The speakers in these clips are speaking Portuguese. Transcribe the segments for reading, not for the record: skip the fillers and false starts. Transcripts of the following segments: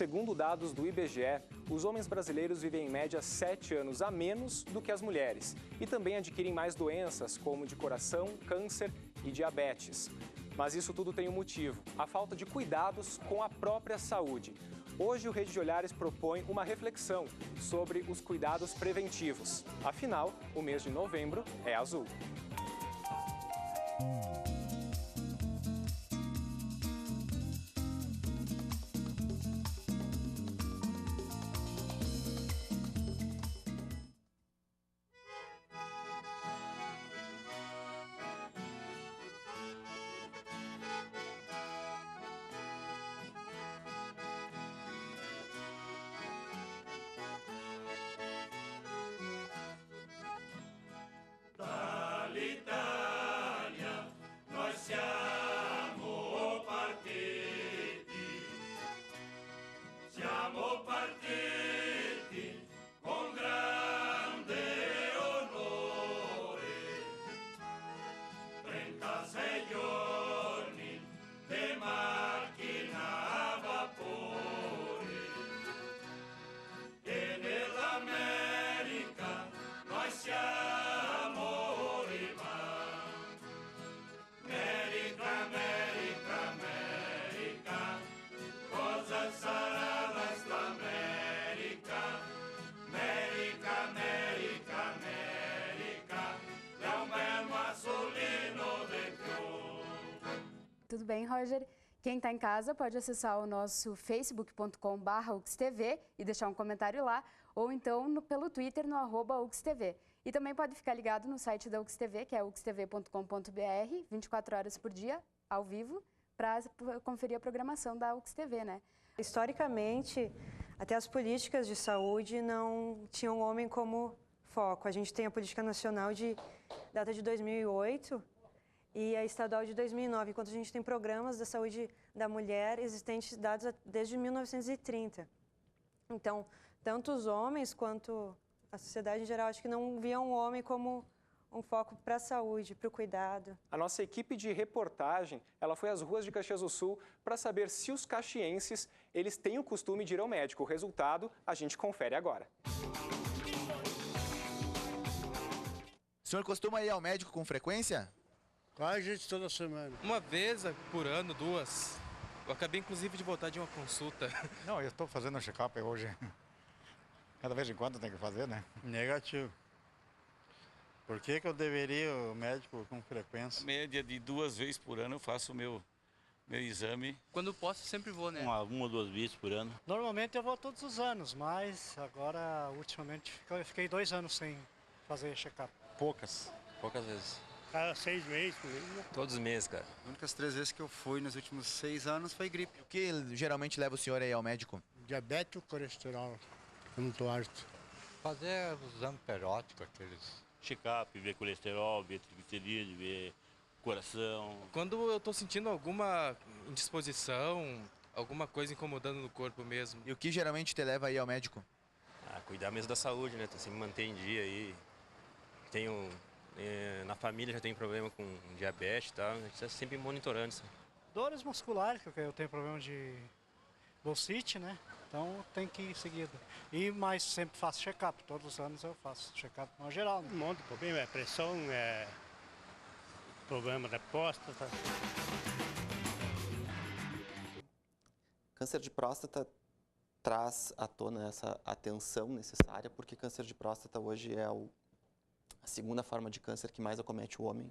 segundo dados do IBGE, os homens brasileiros vivem em média 7 anos a menos do que as mulheres e também adquirem mais doenças como de coração, câncer e diabetes. Mas isso tudo tem um motivo: a falta de cuidados com a própria saúde. Hoje, o Rede de Olhares propõe uma reflexão sobre os cuidados preventivos. Afinal, o mês de novembro é azul. Tudo bem, Roger? Quem está em casa pode acessar o nosso facebook.com/UXTV e deixar um comentário lá, ou então pelo Twitter no @UXTV. E também pode ficar ligado no site da UXTV, que é uxtv.com.br, 24 horas por dia, ao vivo, para conferir a programação da UXTV, né? Historicamente, até as políticas de saúde não tinham o homem como foco. A gente tem a Política Nacional de data de 2008 e a estadual de 2009, enquanto a gente tem programas da saúde da mulher existentes dados desde 1930. Então, tanto os homens quanto a sociedade em geral, acho que não viam o homem como um foco para a saúde, para o cuidado. A nossa equipe de reportagem, ela foi às ruas de Caxias do Sul para saber se os caxienses, eles têm o costume de ir ao médico. O resultado, a gente confere agora. O senhor costuma ir ao médico com frequência? Quase toda semana. Uma vez por ano, 2. Eu acabei inclusive de voltar de uma consulta. Não, eu estou fazendo um check-up hoje. Cada vez em quando tem que fazer, né? Negativo. Por que eu deveria ir ao médico com frequência? Média de 2 vezes por ano eu faço o meu exame. Quando posso, sempre vou, né? Uma ou 2 vezes por ano. Normalmente eu vou todos os anos, mas agora, ultimamente, eu fiquei 2 anos sem fazer check-up. Poucas vezes. Cada 6 meses, por aí, né? Todos os meses, cara. As únicas 3 vezes que eu fui nos últimos 6 anos foi gripe. O que geralmente leva o senhor aí ao médico? Diabetes ou colesterol muito alto. Fazer o exame periódico, aqueles... Check-up, ver colesterol, ver triglicerídeos, ver coração. Quando eu tô sentindo alguma indisposição, alguma coisa incomodando no corpo mesmo. E o que geralmente te leva aí ao médico? Cuidar mesmo da saúde, né? Sempre manter em dia aí. Tenho... na família já tem problema com diabetes e tal, a gente está sempre monitorando isso. Dores musculares, porque eu tenho problema de bolsite, né? Então tem que ir seguido. Mas sempre faço check-up, todos os anos eu faço check-up no geral. Né? Um monte de problema, pressão, problema da próstata. Câncer de próstata traz à tona essa atenção necessária, porque câncer de próstata hoje é a segunda forma de câncer que mais acomete o homem.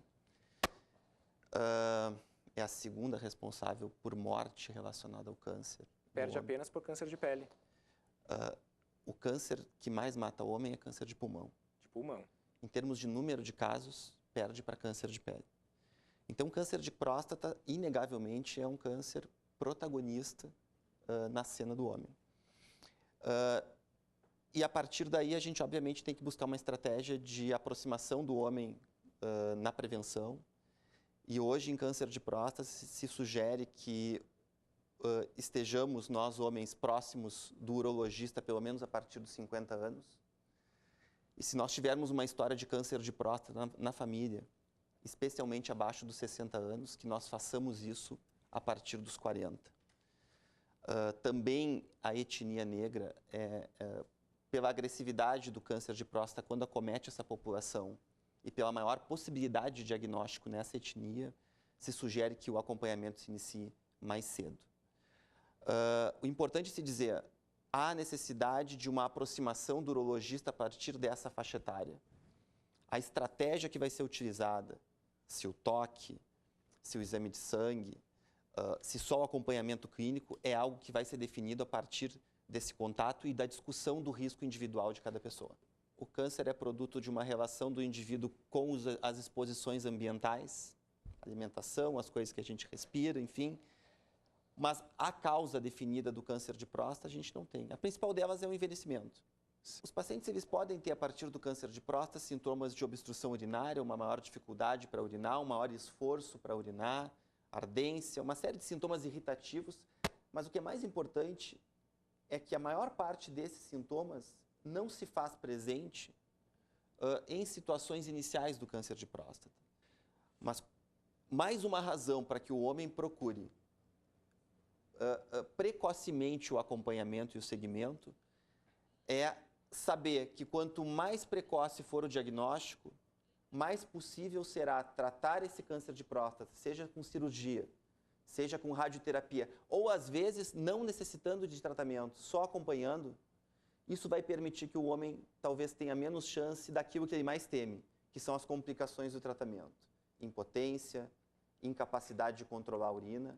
É a segunda responsável por morte relacionada ao câncer. Perde apenas por câncer de pele. O câncer que mais mata o homem é câncer de pulmão. De pulmão. Em termos de número de casos, perde para câncer de pele. Então, o câncer de próstata, inegavelmente, é um câncer protagonista na cena do homem. E a partir daí, a gente, obviamente, tem que buscar uma estratégia de aproximação do homem na prevenção. E hoje, em câncer de próstata, se sugere que estejamos, nós homens, próximos do urologista, pelo menos a partir dos 50 anos. E se nós tivermos uma história de câncer de próstata na família, especialmente abaixo dos 60 anos, que nós façamos isso a partir dos 40. Também a etnia negra, pela agressividade do câncer de próstata quando acomete essa população e pela maior possibilidade de diagnóstico nessa etnia, se sugere que o acompanhamento se inicie mais cedo. O importante é se dizer, há necessidade de uma aproximação do urologista a partir dessa faixa etária. A estratégia que vai ser utilizada, se o toque, se o exame de sangue, se só o acompanhamento clínico, é algo que vai ser definido a partir desse contato e da discussão do risco individual de cada pessoa. O câncer é produto de uma relação do indivíduo com as exposições ambientais, alimentação, as coisas que a gente respira, enfim. Mas a causa definida do câncer de próstata a gente não tem. A principal delas é o envelhecimento. Os pacientes eles podem ter, a partir do câncer de próstata, sintomas de obstrução urinária, uma maior dificuldade para urinar, um maior esforço para urinar, ardência, uma série de sintomas irritativos. Mas o que é mais importante é que a maior parte desses sintomas não se faz presente em situações iniciais do câncer de próstata. Mas mais uma razão para que o homem procure precocemente o acompanhamento e o segmento é saber que quanto mais precoce for o diagnóstico, mais possível será tratar esse câncer de próstata, seja com cirurgia, seja com radioterapia, ou às vezes não necessitando de tratamento, só acompanhando. Isso vai permitir que o homem talvez tenha menos chance daquilo que ele mais teme, que são as complicações do tratamento. Impotência, incapacidade de controlar a urina.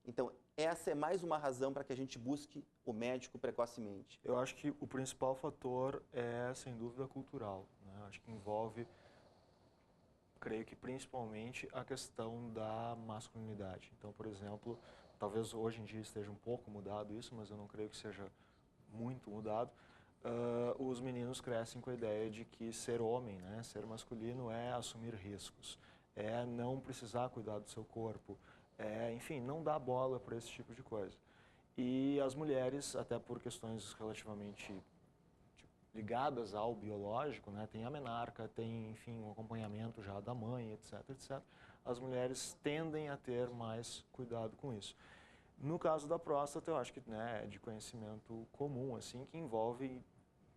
Então, essa é mais uma razão para que a gente busque o médico precocemente. Eu acho que o principal fator é, sem dúvida, cultural, né? Acho que envolve, creio que principalmente, a questão da masculinidade. Então, por exemplo, talvez hoje em dia esteja um pouco mudado isso, mas eu não creio que seja muito mudado. Os meninos crescem com a ideia de que ser homem, né, ser masculino é assumir riscos, é não precisar cuidar do seu corpo, enfim, não dá bola para esse tipo de coisa. E as mulheres, até por questões relativamente ligadas ao biológico, né, tem a menarca, tem, enfim, um acompanhamento já da mãe, etc, etc. As mulheres tendem a ter mais cuidado com isso. No caso da próstata, eu acho que, né, é de conhecimento comum, assim, que envolve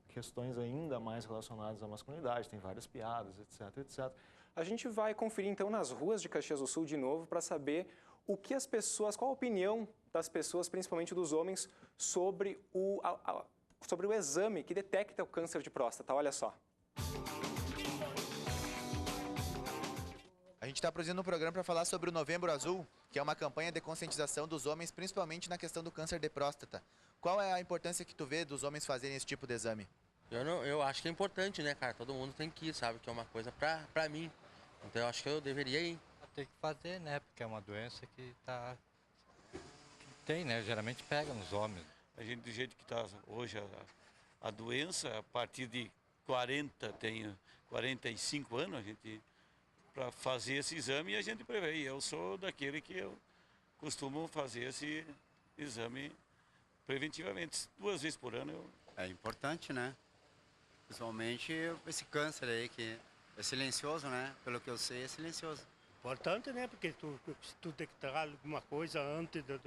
questões ainda mais relacionadas à masculinidade, tem várias piadas, etc, etc. A gente vai conferir, então, nas ruas de Caxias do Sul de novo para saber o que as pessoas, qual a opinião das pessoas, principalmente dos homens, sobre o exame que detecta o câncer de próstata. Olha só. A gente está produzindo um programa para falar sobre o Novembro Azul, que é uma campanha de conscientização dos homens, principalmente na questão do câncer de próstata. Qual é a importância que tu vê dos homens fazerem esse tipo de exame? Eu acho que é importante, né, cara? Todo mundo tem que ir, sabe? Que é uma coisa pra mim. Então eu acho que eu deveria ir. Tem que fazer, né? Porque é uma doença que tem, né? Geralmente pega nos homens. A gente, do jeito que está hoje a doença, a partir de 45 anos, a gente, para fazer esse exame, a gente prevê. Eu sou daquele que eu costumo fazer esse exame preventivamente, 2 vezes por ano. É importante, né? Principalmente esse câncer aí, que é silencioso, né? Pelo que eu sei, é silencioso. Importante, né? Porque se tu detectar alguma coisa antes de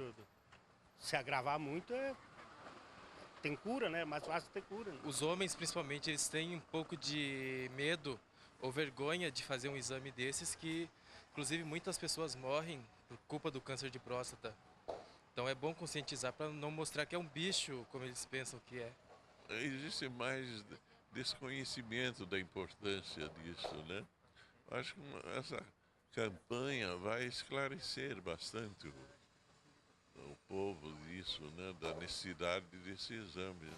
se agravar muito, tem cura, né? É mais fácil ter cura. Né? Os homens, principalmente, eles têm um pouco de medo ou vergonha de fazer um exame desses, que, inclusive, muitas pessoas morrem por culpa do câncer de próstata. Então é bom conscientizar para não mostrar que é um bicho, como eles pensam que é. Existe mais desconhecimento da importância disso, né? Acho que essa campanha vai esclarecer bastante o povo disso, né? Da necessidade desse exame.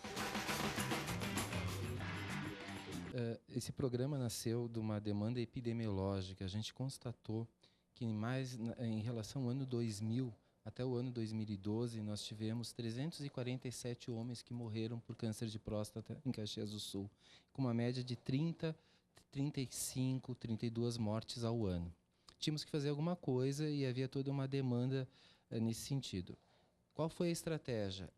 Esse programa nasceu de uma demanda epidemiológica. A gente constatou que em relação ao ano 2000, até o ano 2012, nós tivemos 347 homens que morreram por câncer de próstata em Caxias do Sul, com uma média de 30, 35, 32 mortes ao ano. Tínhamos que fazer alguma coisa e havia toda uma demanda nesse sentido. Qual foi a estratégia?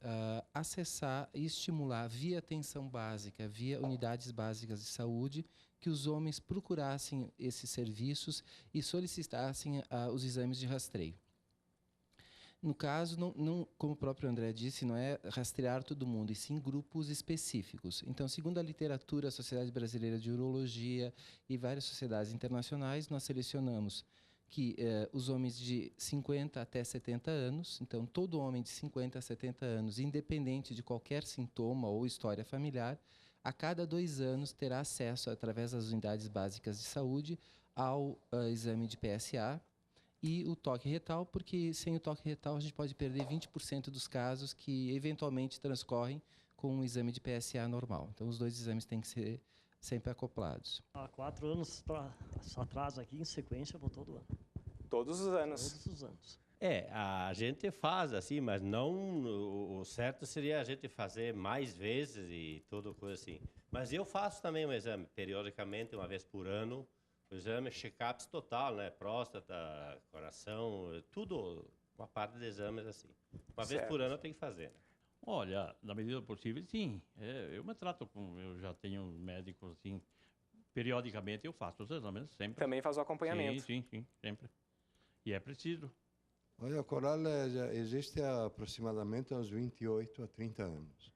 Acessar e estimular via atenção básica, via unidades básicas de saúde, que os homens procurassem esses serviços e solicitassem os exames de rastreio. No caso, não, como o próprio André disse, não é rastrear todo mundo, e sim grupos específicos. Então, segundo a literatura, a Sociedade Brasileira de Urologia e várias sociedades internacionais, nós selecionamos que os homens de 50 até 70 anos, então todo homem de 50 a 70 anos, independente de qualquer sintoma ou história familiar, a cada 2 anos terá acesso, através das unidades básicas de saúde, ao exame de PSA, e o toque retal, porque sem o toque retal a gente pode perder 20% dos casos que eventualmente transcorrem com um exame de PSA normal. Então, os 2 exames têm que ser sempre acoplados. Há 4 anos atrás, aqui em sequência, vou todo ano. Todos os anos? Todos os anos. A gente faz assim, mas não... O certo seria a gente fazer mais vezes e tudo coisa assim. Mas eu faço também um exame, periodicamente, uma vez por ano. O exame check-ups total, né? Próstata, coração, tudo, uma parte de exames assim. Uma vez por ano eu tenho que fazer. Né? Olha, na medida do possível, sim. Eu me trato com... Eu já tenho médicos, assim, periodicamente eu faço os exames, sempre. Também faz o acompanhamento. Sim, sempre. E é preciso. Olha, o coral já existe há aproximadamente uns 28 a 30 anos.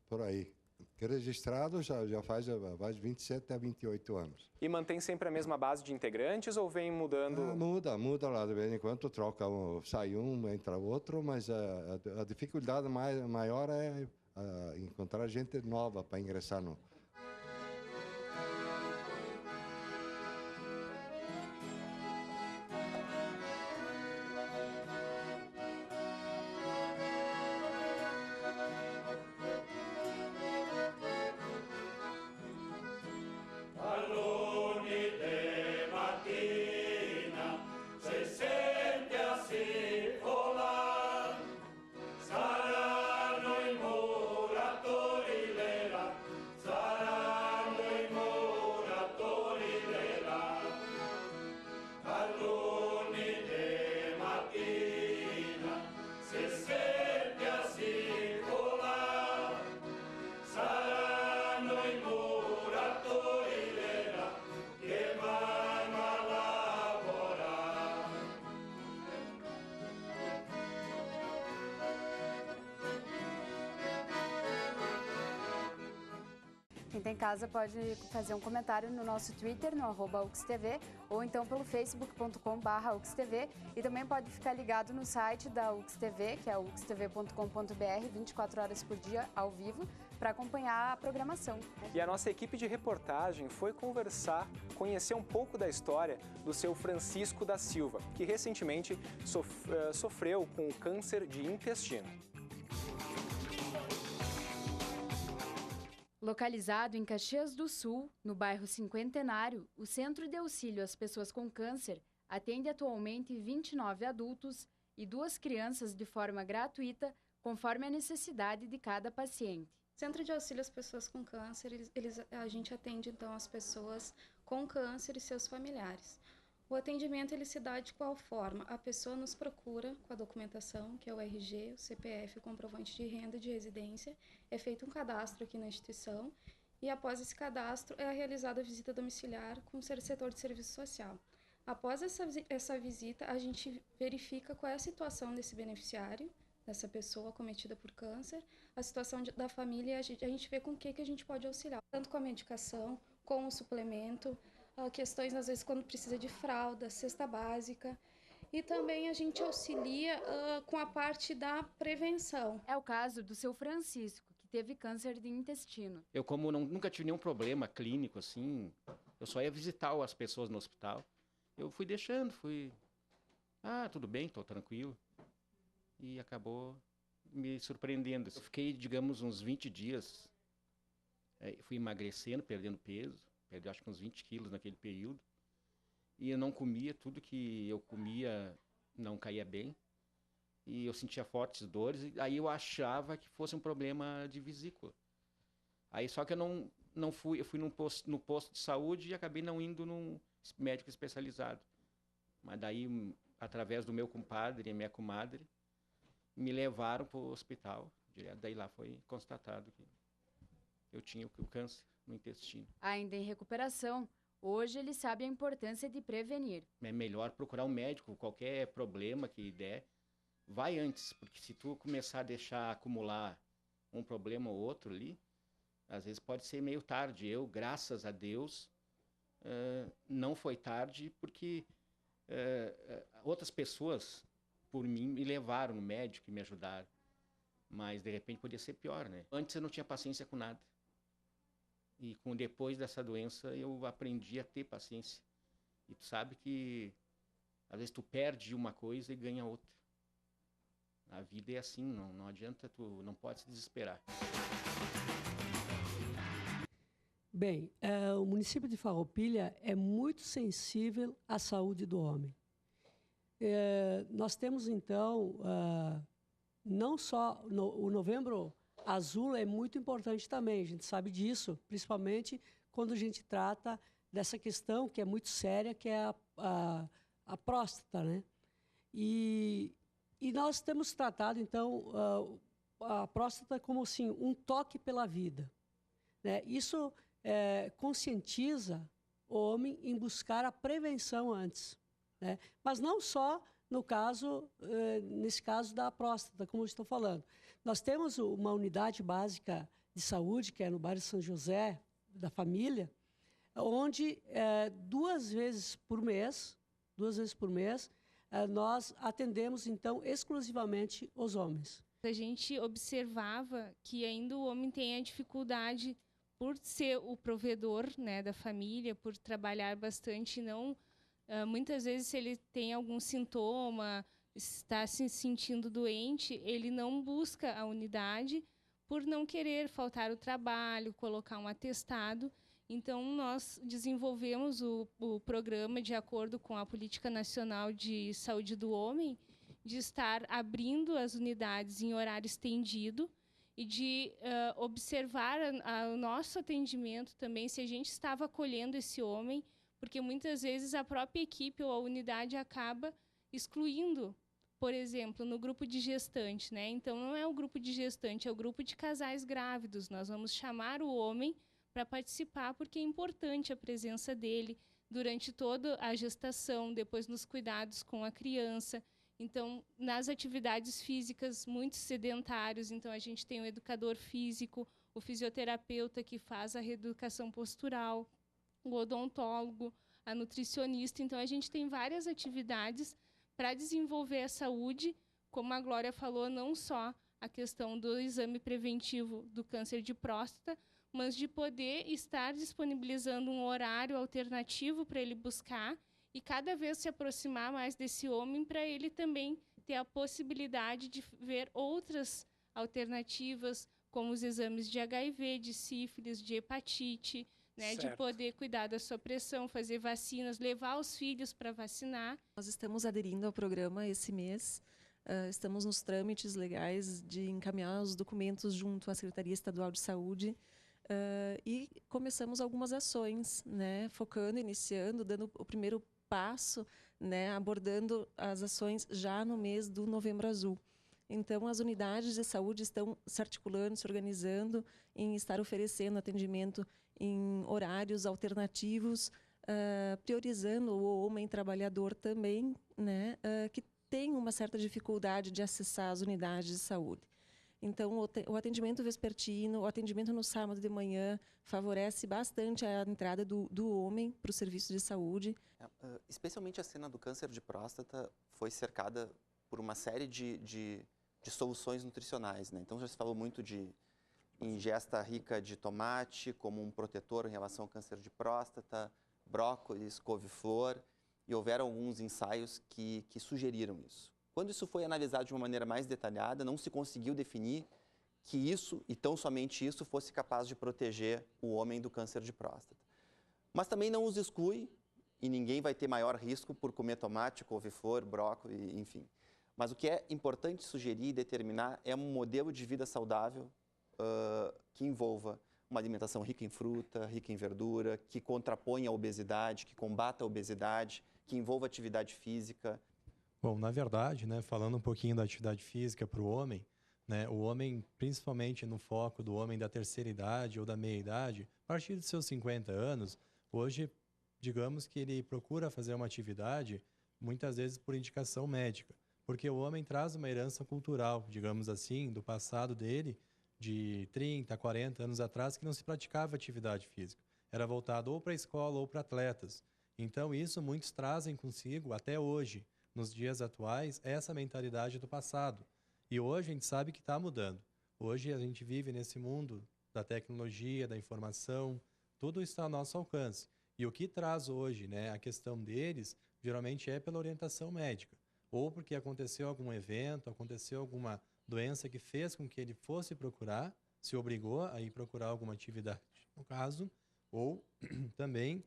Por aí. Que registrado já faz 27 a 28 anos. E mantém sempre a mesma base de integrantes ou vem mudando? Muda lá de vez em quando, troca sai um, entra outro, mas a dificuldade maior é encontrar gente nova para ingressar no... Quem tem casa pode fazer um comentário no nosso Twitter, no @UXTV, ou então pelo facebook.com/UXTV, e também pode ficar ligado no site da UXTV, que é uxtv.com.br, 24 horas por dia, ao vivo, para acompanhar a programação. E a nossa equipe de reportagem foi conhecer um pouco da história do seu Francisco da Silva, que recentemente sofreu com câncer de intestino. Localizado em Caxias do Sul, no bairro Cinquentenário, o Centro de Auxílio às Pessoas com Câncer atende atualmente 29 adultos e 2 crianças de forma gratuita, conforme a necessidade de cada paciente. Centro de Auxílio às Pessoas com Câncer, a gente atende então as pessoas com câncer e seus familiares. O atendimento ele se dá de qual forma? A pessoa nos procura com a documentação, que é o RG, o CPF, o comprovante de renda e de residência, é feito um cadastro aqui na instituição e após esse cadastro é realizada a visita domiciliar com o setor de serviço social. Após essa visita, a gente verifica qual é a situação desse beneficiário, dessa pessoa acometida por câncer, a situação da família, a gente vê com o que a gente pode auxiliar, tanto com a medicação, com o suplemento, questões, às vezes, quando precisa de fralda, cesta básica. E também a gente auxilia com a parte da prevenção. É o caso do seu Francisco, que teve câncer de intestino. Eu, como nunca tive nenhum problema clínico, assim, eu só ia visitar as pessoas no hospital. Eu fui deixando, tudo bem, estou tranquilo. E acabou me surpreendendo. Eu fiquei, digamos, uns 20 dias, fui emagrecendo, perdendo peso. Perdi acho que uns 20 quilos naquele período. E eu não comia, tudo que eu comia não caía bem. E eu sentia fortes dores, e aí eu achava que fosse um problema de vesícula. Aí só que eu não fui, eu fui no posto de saúde e acabei não indo num médico especializado. Mas daí, através do meu compadre e minha comadre, me levaram para o hospital. Daí lá foi constatado que eu tinha o câncer no intestino. Ainda em recuperação, hoje ele sabe a importância de prevenir. É melhor procurar um médico, qualquer problema que der, vai antes, porque se tu começar a deixar acumular um problema ou outro ali, às vezes pode ser meio tarde. Eu, graças a Deus, não foi tarde, porque outras pessoas, por mim, me levaram no médico e me ajudaram. Mas, de repente, podia ser pior, né? Antes eu não tinha paciência com nada. E depois dessa doença, eu aprendi a ter paciência. E tu sabe que, às vezes, tu perde uma coisa e ganha outra. A vida é assim, não adianta, tu não pode se desesperar. Bem, o município de Farroupilha é muito sensível à saúde do homem. Nós temos, então, não só o Novembro Azul é muito importante também, a gente sabe disso, principalmente quando a gente trata dessa questão que é muito séria, que é a próstata, né? E nós temos tratado, então, a próstata como assim, um toque pela vida, né? Isso conscientiza o homem em buscar a prevenção antes, né? Mas não só nesse caso da próstata, como eu estou falando. Nós temos uma unidade básica de saúde, que é no bairro São José, da família, onde 2 vezes por mês, nós atendemos, então, exclusivamente os homens. A gente observava que ainda o homem tem a dificuldade, por ser o provedor, né, da família, por trabalhar bastante, muitas vezes, se ele tem algum sintoma, está se sentindo doente, ele não busca a unidade por não querer faltar o trabalho, colocar um atestado. Então, nós desenvolvemos o programa de acordo com a Política Nacional de Saúde do Homem, de estar abrindo as unidades em horário estendido e de observar o nosso atendimento também, se a gente estava acolhendo esse homem, porque muitas vezes a própria equipe ou a unidade acaba excluindo, por exemplo, no grupo de gestante, né? Então, não é o grupo de gestante, é o grupo de casais grávidos. Nós vamos chamar o homem para participar, porque é importante a presença dele durante toda a gestação, depois nos cuidados com a criança. Então, nas atividades físicas, muito sedentários, então a gente tem o educador físico, o fisioterapeuta que faz a reeducação postural, o odontólogo, a nutricionista. Então, a gente tem várias atividades para desenvolver a saúde, como a Glória falou, não só a questão do exame preventivo do câncer de próstata, mas de poder estar disponibilizando um horário alternativo para ele buscar e cada vez se aproximar mais desse homem, para ele também ter a possibilidade de ver outras alternativas, como os exames de HIV, de sífilis, de hepatite, né, de poder cuidar da sua pressão, fazer vacinas, levar os filhos para vacinar. Nós estamos aderindo ao programa esse mês. Estamos nos trâmites legais de encaminhar os documentos junto à Secretaria Estadual de Saúde. E começamos algumas ações, né, focando, iniciando, dando o primeiro passo, né, abordando as ações já no mês do Novembro Azul. Então, as unidades de saúde estão se articulando, se organizando em estar oferecendo atendimento em horários alternativos, priorizando o homem trabalhador também, né, que tem uma certa dificuldade de acessar as unidades de saúde. Então, o atendimento vespertino, o atendimento no sábado de manhã, favorece bastante a entrada do homem para o serviço de saúde. Especialmente a cena do câncer de próstata foi cercada por uma série de soluções nutricionais, né? Então, já se falou muito de ingesta rica de tomate como um protetor em relação ao câncer de próstata, brócolis, couve-flor, e houveram alguns ensaios que sugeriram isso. Quando isso foi analisado de uma maneira mais detalhada, não se conseguiu definir que isso, e tão somente isso, fosse capaz de proteger o homem do câncer de próstata. Mas também não os exclui, e ninguém vai ter maior risco por comer tomate, couve-flor, brócolis, enfim. Mas o que é importante sugerir e determinar é um modelo de vida saudável que envolva uma alimentação rica em fruta, rica em verdura, que contraponha a obesidade, que combata a obesidade, que envolva atividade física. Bom, na verdade, né, falando um pouquinho da atividade física para o homem, né, o homem, principalmente no foco do homem da terceira idade ou da meia-idade, a partir dos seus 50 anos, hoje, digamos que ele procura fazer uma atividade, muitas vezes por indicação médica, Porque o homem traz uma herança cultural, digamos assim, do passado dele, de 30, 40 anos atrás, que não se praticava atividade física. Era voltado ou para a escola ou para atletas. Então, isso muitos trazem consigo, até hoje, nos dias atuais, essa mentalidade do passado. E hoje a gente sabe que está mudando. Hoje a gente vive nesse mundo da tecnologia, da informação, tudo está ao nosso alcance. E o que traz hoje, né, a questão deles, geralmente é pela orientação médica. Ou porque aconteceu algum evento, aconteceu alguma doença que fez com que ele fosse procurar, se obrigou a ir procurar alguma atividade, no caso, ou também,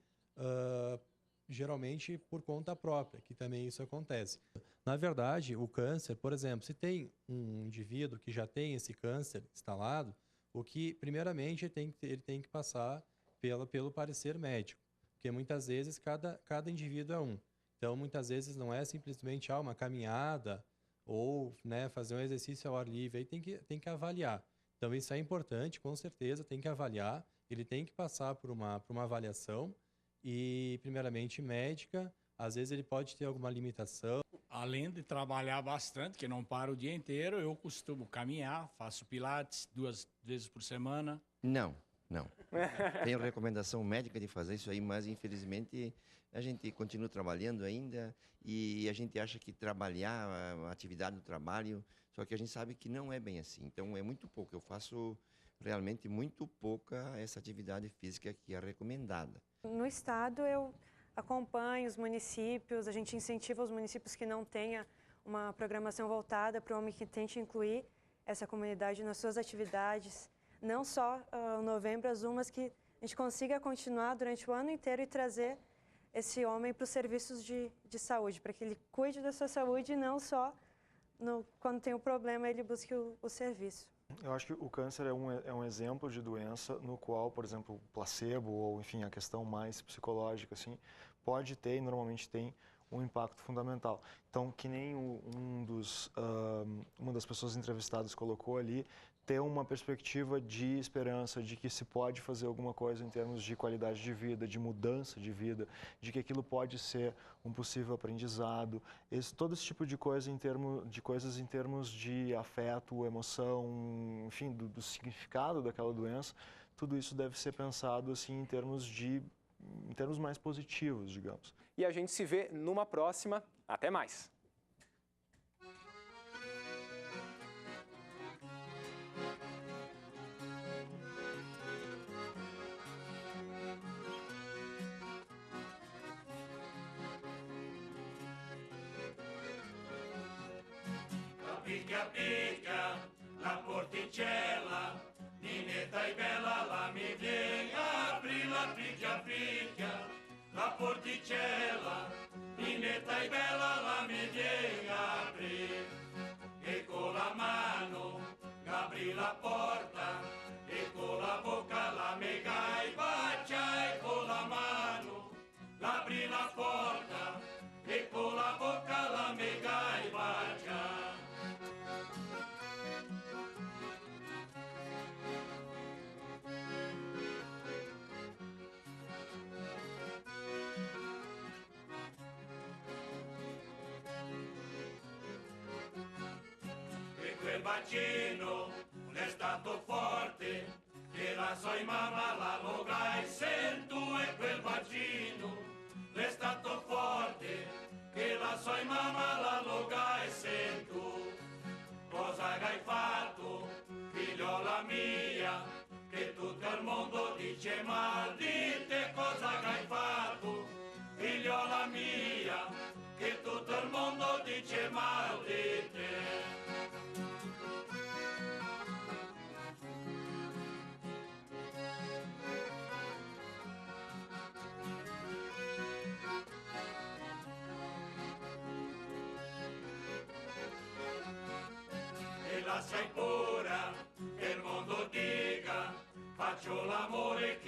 geralmente, por conta própria, que também isso acontece. Na verdade, o câncer, por exemplo, se tem um indivíduo que já tem esse câncer instalado, o que, primeiramente, ele tem que passar pelo parecer médico, porque muitas vezes cada indivíduo é um. Então, muitas vezes não é simplesmente uma caminhada ou, né, fazer um exercício ao ar livre, aí tem que avaliar. Então, isso é importante, com certeza, tem que avaliar, ele tem que passar por uma avaliação e, primeiramente, médica. Às vezes ele pode ter alguma limitação. Além de trabalhar bastante, que não paro o dia inteiro, eu costumo caminhar, faço pilates 2 vezes por semana. Não. Tenho recomendação médica de fazer isso aí, mas infelizmente a gente continua trabalhando ainda e a gente acha que trabalhar, a atividade do trabalho, só que a gente sabe que não é bem assim. Então é muito pouco. Eu faço realmente muito pouca essa atividade física que é recomendada. No estado eu acompanho os municípios, a gente incentiva os municípios que não tenham uma programação voltada para o homem, que tente incluir essa comunidade nas suas atividades, não só o Novembro Azul, mas que a gente consiga continuar durante o ano inteiro e trazer esse homem para os serviços de saúde, para que ele cuide da sua saúde e não só quando tem um problema ele busque o serviço. Eu acho que o câncer é um exemplo de doença no qual, por exemplo, o placebo ou, enfim, a questão mais psicológica, assim, pode ter e normalmente tem um impacto fundamental. Então, que nem uma das pessoas entrevistadas colocou ali, ter uma perspectiva de esperança, de que se pode fazer alguma coisa em termos de qualidade de vida, de mudança de vida, de que aquilo pode ser um possível aprendizado, todo esse tipo de coisa coisas em termos de afeto, emoção, enfim, do significado daquela doença, tudo isso deve ser pensado assim em termos mais positivos, digamos. E a gente se vê numa próxima. Até mais! Picchia picchia, la porticella, ninetta e bella, la mi viene, aprila, picchia picchia, la porticella, ninetta e bella, la mi viene, apri, e con la mano, apri la porta, e con la bocca la mega e bacia, e con la mano, apri la porta, e con la bocca la mega e bacia. Quel bacino è stato forte, che la sua mamma la logai, sento e quel bacino è stato forte, che la sua mamma la logai, sento. Cosa hai fatto, figliola mia, che tutto il mondo dice mal di te, cosa hai fatto, figliola mia, che tutto il mondo dice mal di te. Sei pura, che il mondo dica, faccio l'amore che